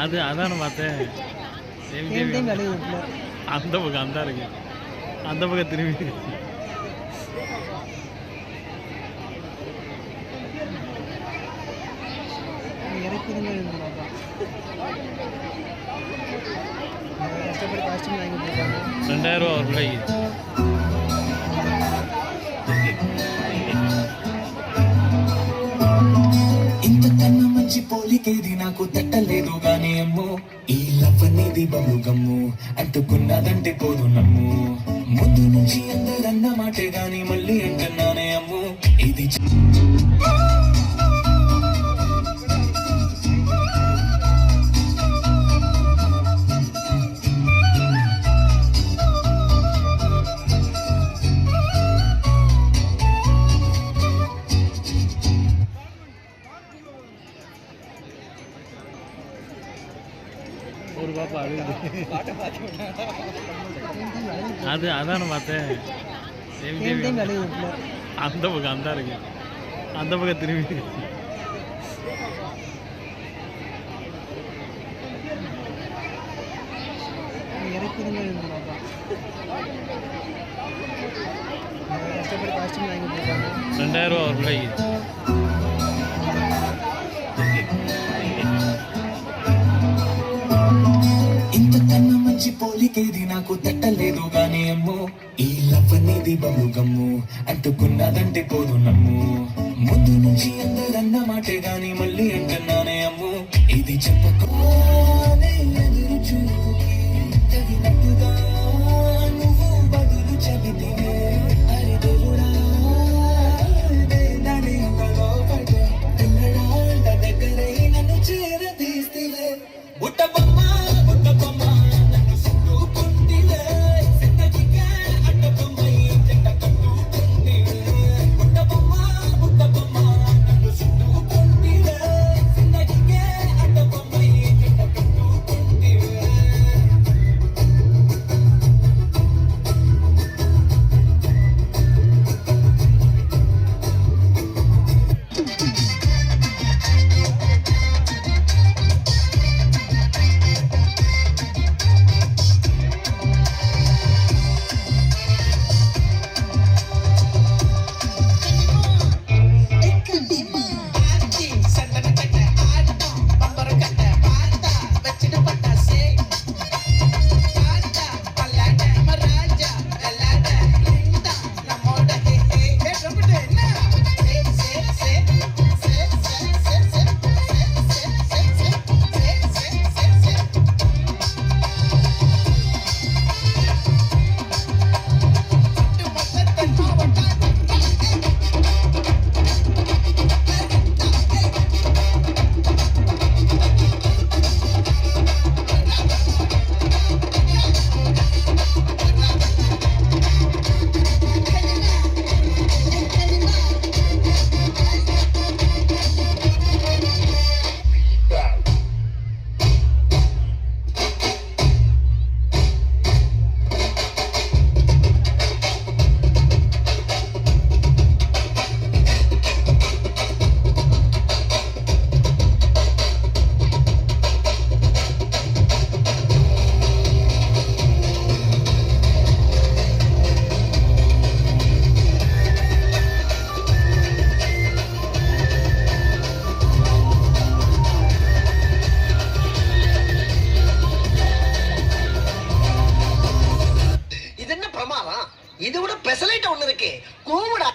அது அதான் பார்த்தேன். அந்த பக்கம் அந்த இருக்கு, அந்த பக்கம் திரும்பி ₹2000 ஒரு பிள்ளைக்கு. ఇంతకన్నా మంచి పోలికేది నాకు తట్టలేదు గానీ అమ్మో, ఈ లవ్ అనేది బలు గమ్ము, అంటుకున్నదంటే పోదు నమ్ము. ముందు నుంచి అందరన్న మాటే గాని మళ్ళీ అంటున్నానే అమ్ము, ఇది ஒரு பாப்பா அது அதான் பார்த்தேன். அந்த பக்கம் அந்த இருக்கு, அந்த பக்கம் திரும்பி ₹2000 ஒரு பிள்ளைக்கு. ఇంతకన్నా మంచి పోలికేది నాకు తట్టలేదు గానీ అమ్మో, ఈ లవ్ అనేది బలు గమ్ము, అంటుకున్నదంటే పోదు నమ్ము. ముందు నుంచి అందరన్న మాటే గాని మళ్ళీ అంటున్నానే అమ్ము, ఇది చెప్పకోనే ఎదురు చూపుకి తగినట్టుగా నువ్వు బదులు చెబితివే. అరే దేవుడా, దాని అంతలో పడే పిల్లడాంట దగ్గరై నన్ను చేరదీస్తివే. బుట్టబొమ్మ బుట్టబొమ్మ నన్ను చుట్టుకుంటివే, జిందగీకే అడ్డబొమ్మై జంట కట్టుకుంటివే. బుట్టబొమ్మ బుట్టబొమ్మ నన్ను చుట్టుకుంటివే, జిందగీకే అడ్డబొమ్మై జంట కట్టుకుంటివే. இது விட பெசலைட் ஒண்ணு இருக்கு, கூவுடா.